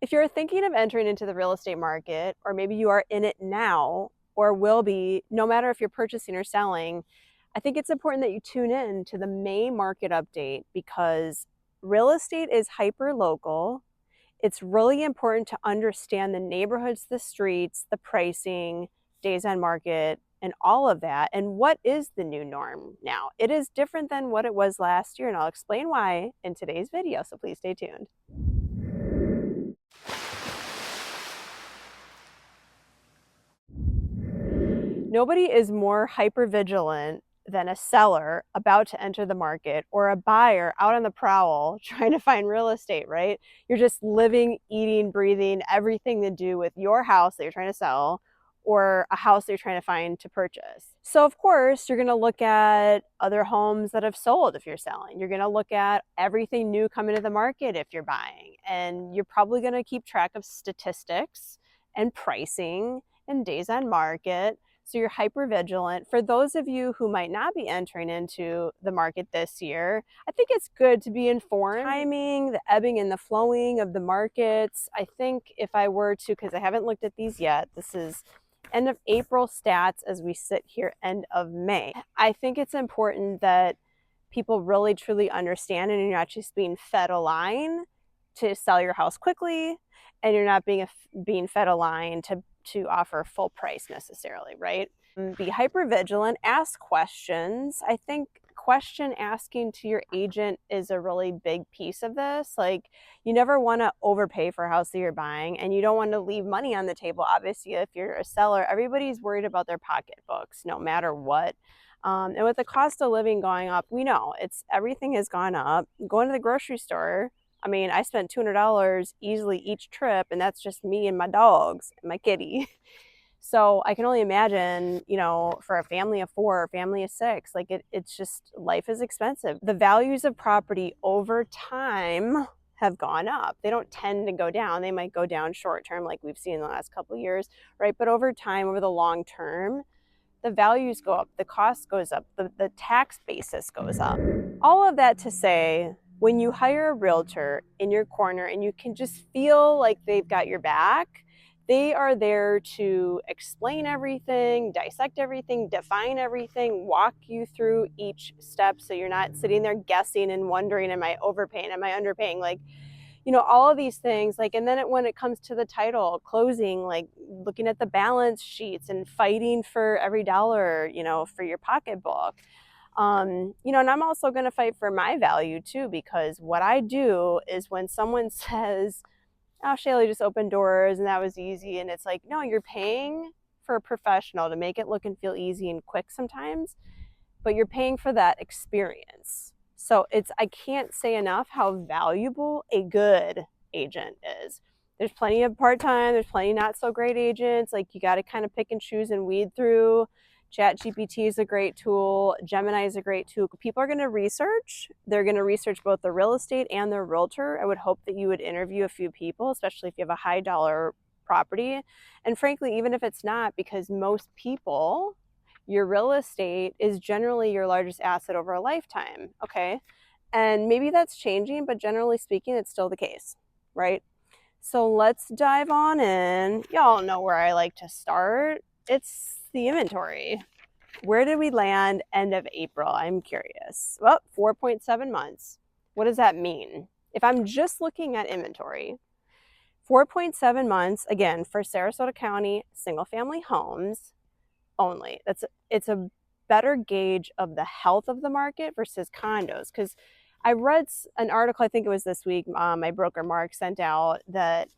If you're thinking of entering into the real estate market, or maybe you are in it now or will be, no matter if you're purchasing or selling, I think it's important that you tune in to the May market update because real estate is hyper local. It's really important to understand the neighborhoods, the streets, the pricing, days on market, and all of that. And what is the new norm now? It is different than what it was last year, and I'll explain why in today's video, so please stay tuned. Nobody is more hyper-vigilant than a seller about to enter the market or a buyer out on the prowl trying to find real estate, right? You're just living, eating, breathing, everything to do with your house that you're trying to sell or a house that you're trying to find to purchase. So of course, you're going to look at other homes that have sold if you're selling. You're going to look at everything new coming to the market if you're buying. And you're probably going to keep track of statistics and pricing and days on market. So you're hyper vigilant. For those of you who might not be entering into the market this year, I think it's good to be informed. Timing, the ebbing and the flowing of the markets. I think if I were to, because I haven't looked at these yet, this is end of April stats as we sit here end of May. I think it's important that people really truly understand and you're not just being fed a line to sell your house quickly, and you're not being fed a line to offer full price necessarily, right? Be hyper vigilant, ask questions. I think question asking to your agent is a really big piece of this. Like, you never want to overpay for a house that you're buying, and you don't want to leave money on the table. Obviously, if you're a seller, everybody's worried about their pocketbooks no matter what. And with the cost of living going up, we know everything has gone up. Going to the grocery store, I mean, I spent $200 easily each trip, and that's just me and my dogs and my kitty. So I can only imagine, you know, for a family of 4 or family of 6, like it's just, life is expensive. The values of property over time have gone up. They don't tend to go down. They might go down short term like we've seen in the last couple of years, right? But over time, over the long term, the values go up, the cost goes up, the tax basis goes up. All of that to say, when you hire a realtor in your corner and you can just feel like they've got your back, they are there to explain everything, dissect everything, define everything, walk you through each step so you're not sitting there guessing and wondering, am I overpaying, am I underpaying? Like, you know, all of these things, like, and then when it comes to the title, closing, like looking at the balance sheets and fighting for every dollar, you know, for your pocketbook. You know, and I'm also going to fight for my value too, because what I do is when someone says, oh, Shayla just opened doors and that was easy. And it's like, no, you're paying for a professional to make it look and feel easy and quick sometimes, but you're paying for that experience. So I can't say enough how valuable a good agent is. There's plenty of part-time, there's plenty of not so great agents. Like, you got to kind of pick and choose and weed through. ChatGPT is a great tool. Gemini is a great tool. People are going to research. They're going to research both the real estate and their realtor. I would hope that you would interview a few people, especially if you have a high dollar property. And frankly, even if it's not, because most people, your real estate is generally your largest asset over a lifetime, okay? And maybe that's changing, but generally speaking, it's still the case, right? So let's dive on in. Y'all know where I like to start. It's the inventory. Where did we land end of April? I'm curious. Well, 4.7 months. What does that mean? If I'm just looking at inventory, 4.7 months, again, for Sarasota County, single family homes only. It's a better gauge of the health of the market versus condos. Because I read an article, I think it was this week, my broker Mark sent out, that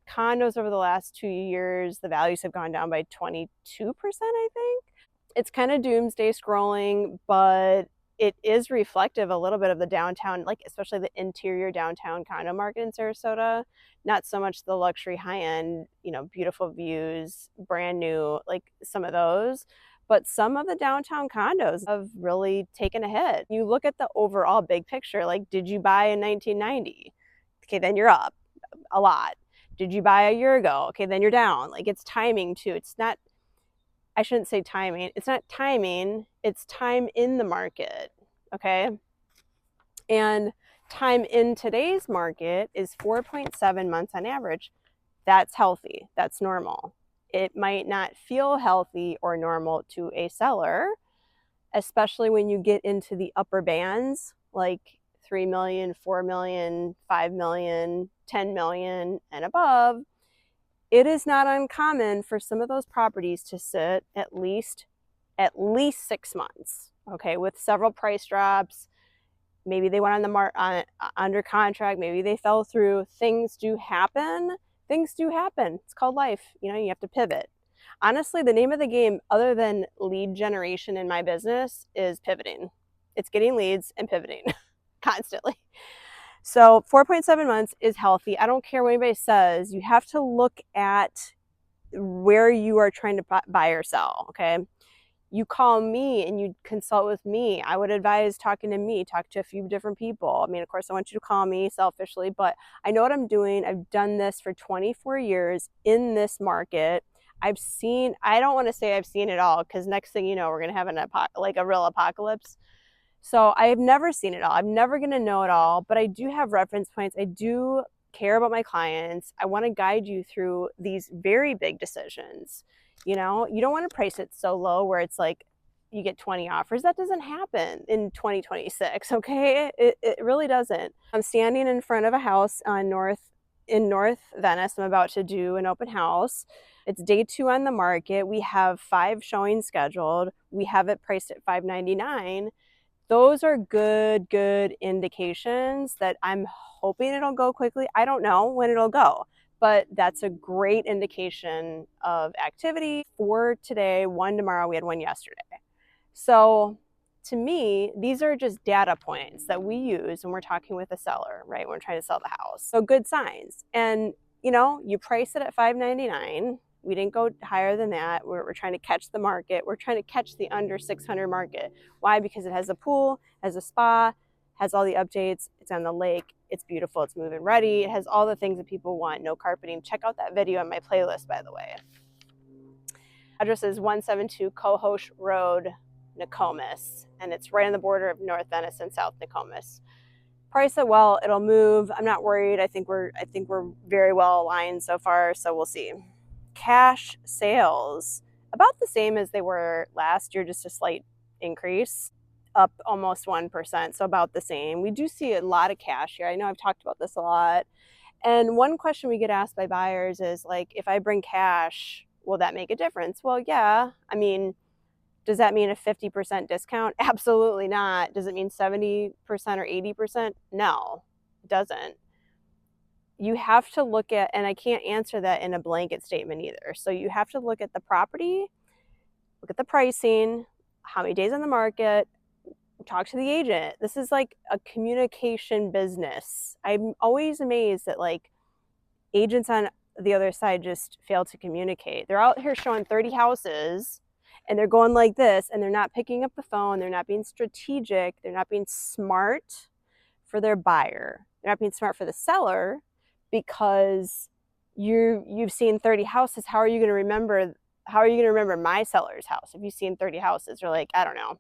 condos over the last 2 years, the values have gone down by 22%, I think. It's kind of doomsday scrolling, but it is reflective a little bit of the downtown, like especially the interior downtown condo market in Sarasota. Not so much the luxury high-end, you know, beautiful views, brand new, like some of those. But some of the downtown condos have really taken a hit. You look at the overall big picture, like, did you buy in 1990? Okay, then you're up a lot. Did you buy a year ago? Okay, then you're down. Like, it's timing too. It's not, I shouldn't say timing. It's not timing. It's time in the market. Okay. And time in today's market is 4.7 months on average. That's healthy. That's normal. It might not feel healthy or normal to a seller, especially when you get into the upper bands, like 3 million, 4 million, 5 million, 10 million and above. It is not uncommon for some of those properties to sit at least 6 months, okay, with several price drops. Maybe they went under contract, maybe they fell through. Things do happen. It's called life. You know, you have to pivot. Honestly, the name of the game, other than lead generation in my business, is pivoting. It's getting leads and pivoting constantly. So 4.7 months is healthy. I don't care what anybody says. You have to look at where you are trying to buy or sell, okay? You call me and you consult with me. I would advise talking to me, talk to a few different people. I mean, of course, I want you to call me selfishly, but I know what I'm doing. I've done this for 24 years in this market. I don't want to say I've seen it all, because next thing you know, we're going to have a real apocalypse. So I have never seen it all. I'm never going to know it all, but I do have reference points. I do care about my clients. I want to guide you through these very big decisions. You know, you don't want to price it so low where it's like you get 20 offers. That doesn't happen in 2026, okay? It really doesn't. I'm standing in front of a house in North Venice. I'm about to do an open house. It's day 2 on the market. We have 5 showings scheduled. We have it priced at $599. Those are good indications that I'm hoping it'll go quickly. I don't know when it'll go, but that's a great indication of activity. 4 today, 1 tomorrow. We had 1 yesterday. So to me, these are just data points that we use when we're talking with a seller, right? When we're trying to sell the house. So good signs. And you know, you price it at $599. We didn't go higher than that. We're trying to catch the market. We're trying to catch the under 600 market. Why? Because it has a pool, has a spa, has all the updates. It's on the lake. It's beautiful. It's move-in ready. It has all the things that people want. No carpeting. Check out that video on my playlist, by the way. Address is 172 Cohosh Road, Nokomis, and it's right on the border of North Venice and South Nokomis. Price it well, it'll move. I'm not worried. I think we're very well aligned so far, so we'll see. Cash sales, about the same as they were last year, just a slight increase, up almost 1%, so about the same. We do see a lot of cash here. I know I've talked about this a lot. And one question we get asked by buyers is like, if I bring cash, will that make a difference? Well, yeah. I mean, does that mean a 50% discount? Absolutely not. Does it mean 70% or 80%? No, it doesn't. You have to look at, and I can't answer that in a blanket statement either. So you have to look at the property, look at the pricing, how many days on the market, talk to the agent. This is like a communication business. I'm always amazed that like agents on the other side just fail to communicate. They're out here showing 30 houses and they're going like this, and they're not picking up the phone. They're not being strategic. They're not being smart for their buyer. They're not being smart for the seller, because you've seen 30 houses. How are you going to remember my seller's house if you've seen 30 houses? You're like, I don't know.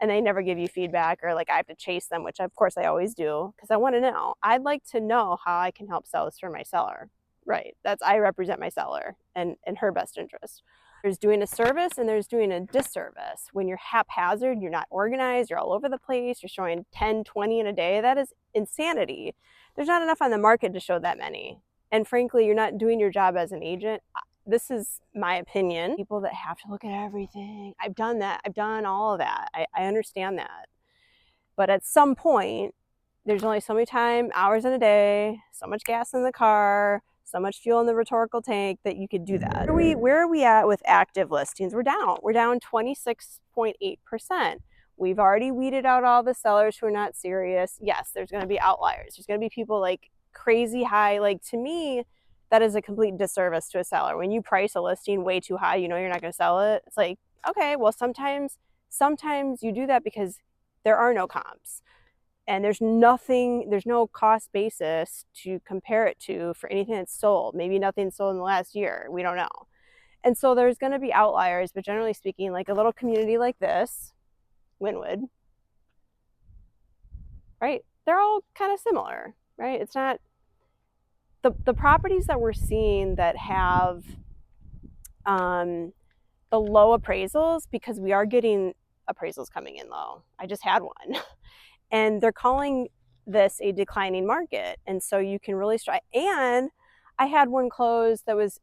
And they never give you feedback, or like I have to chase them, which of course I always do, because I want to know. I'd like to know how I can help sell this for my seller. Right. I represent my seller and her best interest. There's doing a service and there's doing a disservice. When you're haphazard, you're not organized, you're all over the place, you're showing 10, 20 in a day, that is insanity. There's not enough on the market to show that many. And frankly, you're not doing your job as an agent. This is my opinion. People that have to look at everything. I've done that. I've done all of that. I understand that. But at some point, there's only so many hours in a day, so much gas in the car, so much fuel in the rhetorical tank that you could do that. Where are we at with active listings? We're down 26.8%. We've already weeded out all the sellers who are not serious. Yes, there's going to be outliers. There's going to be people like crazy high. Like, to me, that is a complete disservice to a seller. When you price a listing way too high, you know you're not going to sell it. It's like, okay, well, sometimes you do that because there are no comps. And there's no cost basis to compare it to for anything that's sold. Maybe nothing sold in the last year. We don't know. And so there's going to be outliers, but generally speaking, like a little community like this, Wynwood, right? they're all kind of similar, right? It's not the properties that we're seeing that have the low appraisals, because we are getting appraisals coming in low. I just had one. And they're calling this a declining market. And so you can really strike. And I had one close that was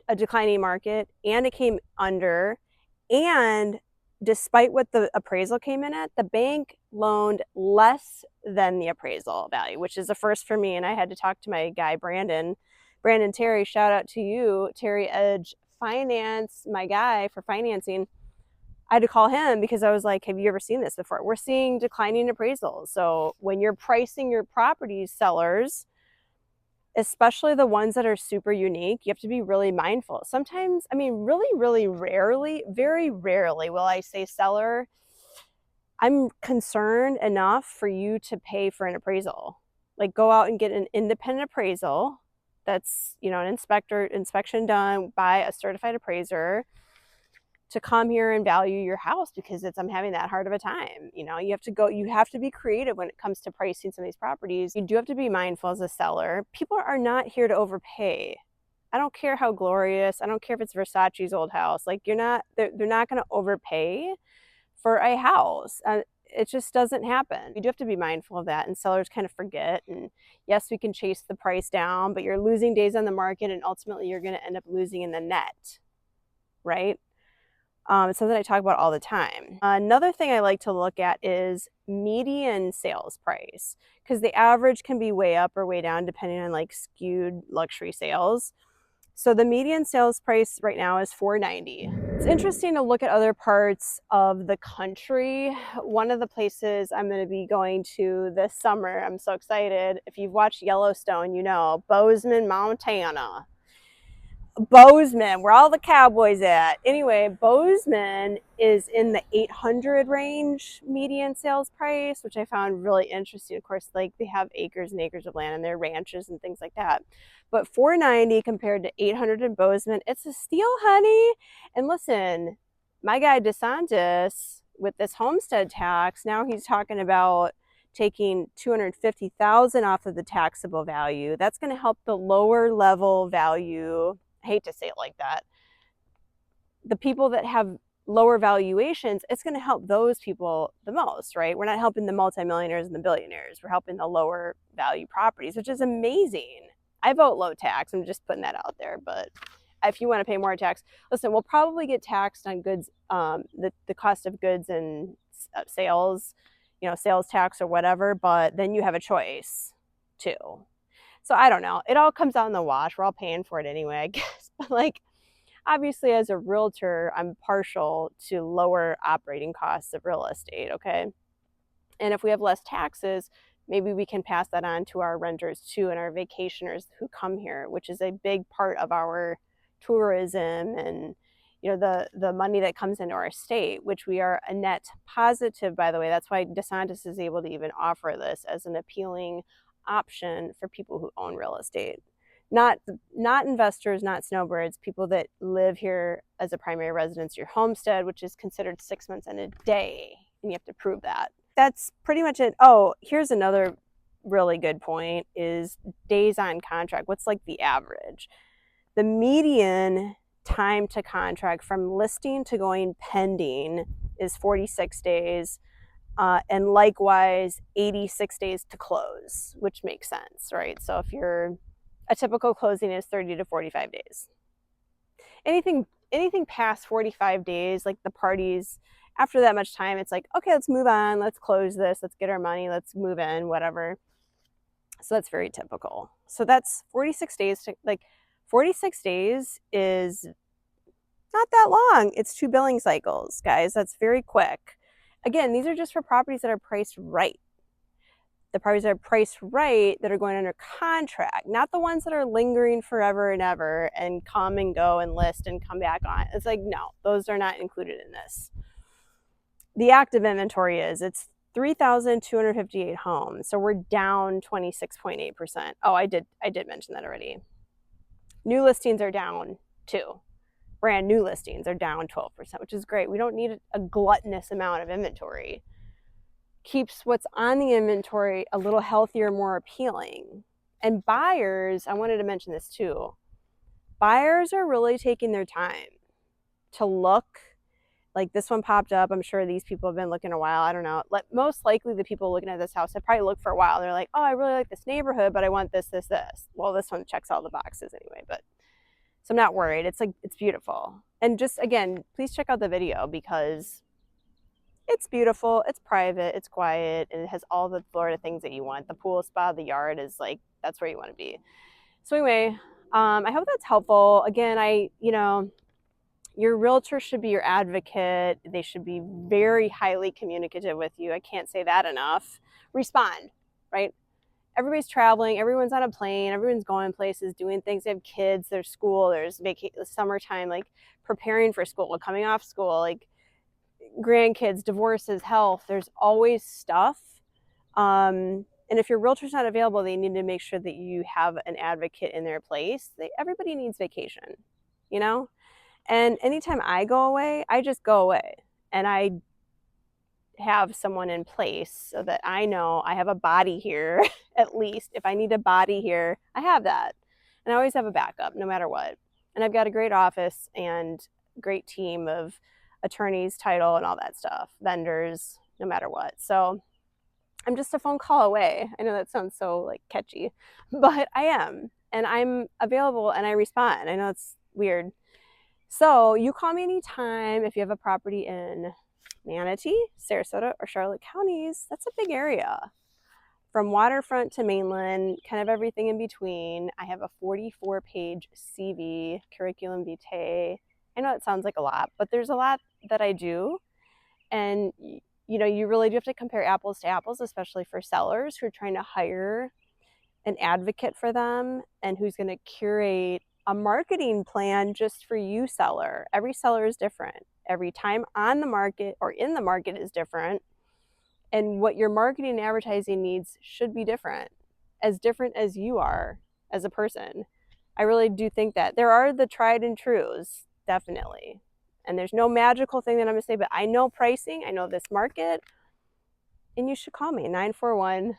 a declining market, and it came under. And despite what the appraisal came in at, the bank loaned less than the appraisal value, which is a first for me. And I had to talk to my guy, Brandon Terry, shout out to you, Terry Edge Finance, my guy for financing. I had to call him because I was like, have you ever seen this before? We're seeing declining appraisals. So when you're pricing your properties, sellers, especially the ones that are super unique, you have to be really mindful. Sometimes, I mean, really, really rarely, very rarely will I say, seller, I'm concerned enough for you to pay for an appraisal. Like, go out and get an independent appraisal that's, you know, an inspection done by a certified appraiser to come here and value your house, because I'm having that hard of a time. You know, you have to be creative when it comes to pricing some of these properties. You do have to be mindful as a seller. People are not here to overpay. I don't care how glorious, I don't care if it's Versace's old house. Like, they're not going to overpay for a house. It just doesn't happen. You do have to be mindful of that, and sellers kind of forget. And yes, we can chase the price down, but you're losing days on the market, and ultimately you're going to end up losing in the net, right? It's something I talk about all the time. Another thing I like to look at is median sales price, because the average can be way up or way down depending on like skewed luxury sales. So the median sales price right now is $490. It's interesting to look at other parts of the country. One of the places I'm going to be going to this summer, I'm so excited. If you've watched Yellowstone, you know, Bozeman, Montana. Bozeman, where all the cowboys at. Anyway, Bozeman is in the 800 range median sales price, which I found really interesting. Of course, like, they have acres and acres of land and their ranches and things like that. But 490 compared to 800 in Bozeman, it's a steal, honey. And listen, my guy DeSantis with this homestead tax, now he's talking about taking $250,000 off of the taxable value. That's going to help the lower level value. I hate to say it like that. The people that have lower valuations, it's going to help those people the most, right? We're not helping the multimillionaires and the billionaires. We're helping the lower value properties, which is amazing. I vote low tax. I'm just putting that out there. But if you want to pay more tax, listen, we'll probably get taxed on goods, the cost of goods and sales, you know, sales tax or whatever, but then you have a choice too. So I don't know. It all comes out in the wash. We're all paying for it anyway, I guess. But like, obviously as a realtor, I'm partial to lower operating costs of real estate, okay? And if we have less taxes, maybe we can pass that on to our renters too, and our vacationers who come here, which is a big part of our tourism and, you know, the money that comes into our state, which we are a net positive, by the way. That's why DeSantis is able to even offer this as an appealing option for people who own real estate. Not investors, not snowbirds, people that live here as a primary residence, your homestead, which is considered 6 months and a day, and you have to prove that. That's pretty much it. Oh, here's another really good point, is days on contract. What's like the average? The median time to contract from listing to going pending is 46 days. And likewise 86 days to close, which makes sense, right? So if a typical closing is 30 to 45 days. Anything past 45 days, like the parties, after that much time, it's like, okay, let's move on, let's close this, let's get our money, let's move in, whatever. So that's very typical. So that's 46 days. 46 days is not that long. It's 2 billing cycles, guys. That's very quick. Again, these are just for properties that are priced right. The properties that are priced right, that are going under contract, not the ones that are lingering forever and ever and come and go and list and come back on. It's like, no, those are not included in this. The active inventory it's 3,258 homes. So we're down 26.8%. Oh, I did mention that already. New listings are down too. Brand new listings are down 12%, which is great. We don't need a gluttonous amount of inventory. keeps what's on the inventory a little healthier, more appealing. And buyers, I wanted to mention this too, buyers are really taking their time to look. Like this one popped up. I'm sure these people have been looking a while. I don't know. Most likely the people looking at this house have probably looked for a while. They're like, oh, I really like this neighborhood, but I want this, this, this. Well, this one checks all the boxes anyway, but so I'm not worried. It's like, it's beautiful. And just again, please check out the video because it's beautiful, it's private, it's quiet, and it has all the Florida things that you want. The pool spa, the yard is like, that's where you want to be. So anyway, I hope that's helpful. Again, your realtor should be your advocate. They should be very highly communicative with you. I can't say that enough. Respond, right? Everybody's traveling, everyone's on a plane, everyone's going places, doing things. They have kids, there's school, there's summertime, like preparing for school, coming off school, like grandkids, divorces, health. There's always stuff. And if your realtor's not available, they need to make sure that you have an advocate in their place. Everybody needs vacation, you know? And anytime I go away, I just go away. And I have someone in place so that I know I have a body here, at least. If I need a body here, I have that. And I always have a backup, no matter what. And I've got a great office and great team of attorneys, title, and all that stuff, vendors, no matter what. So I'm just a phone call away. I know that sounds so like catchy, but I am. And I'm available and I respond. I know it's weird. So you call me anytime if you have a property in Manatee, Sarasota, or Charlotte counties. That's a big area. From waterfront to mainland, kind of everything in between. I have a 44-page CV, curriculum vitae. I know it sounds like a lot, but there's a lot that I do. And you know, you really do have to compare apples to apples, especially for sellers who are trying to hire an advocate for them and who's going to curate a marketing plan just for you, seller. Every seller is different. Every time on the market or in the market is different. And what your marketing and advertising needs should be different as you are as a person. I really do think that. There are the tried and trues, definitely. And there's no magical thing that I'm going to say, but I know pricing, I know this market, and you should call me, 941-544-7690.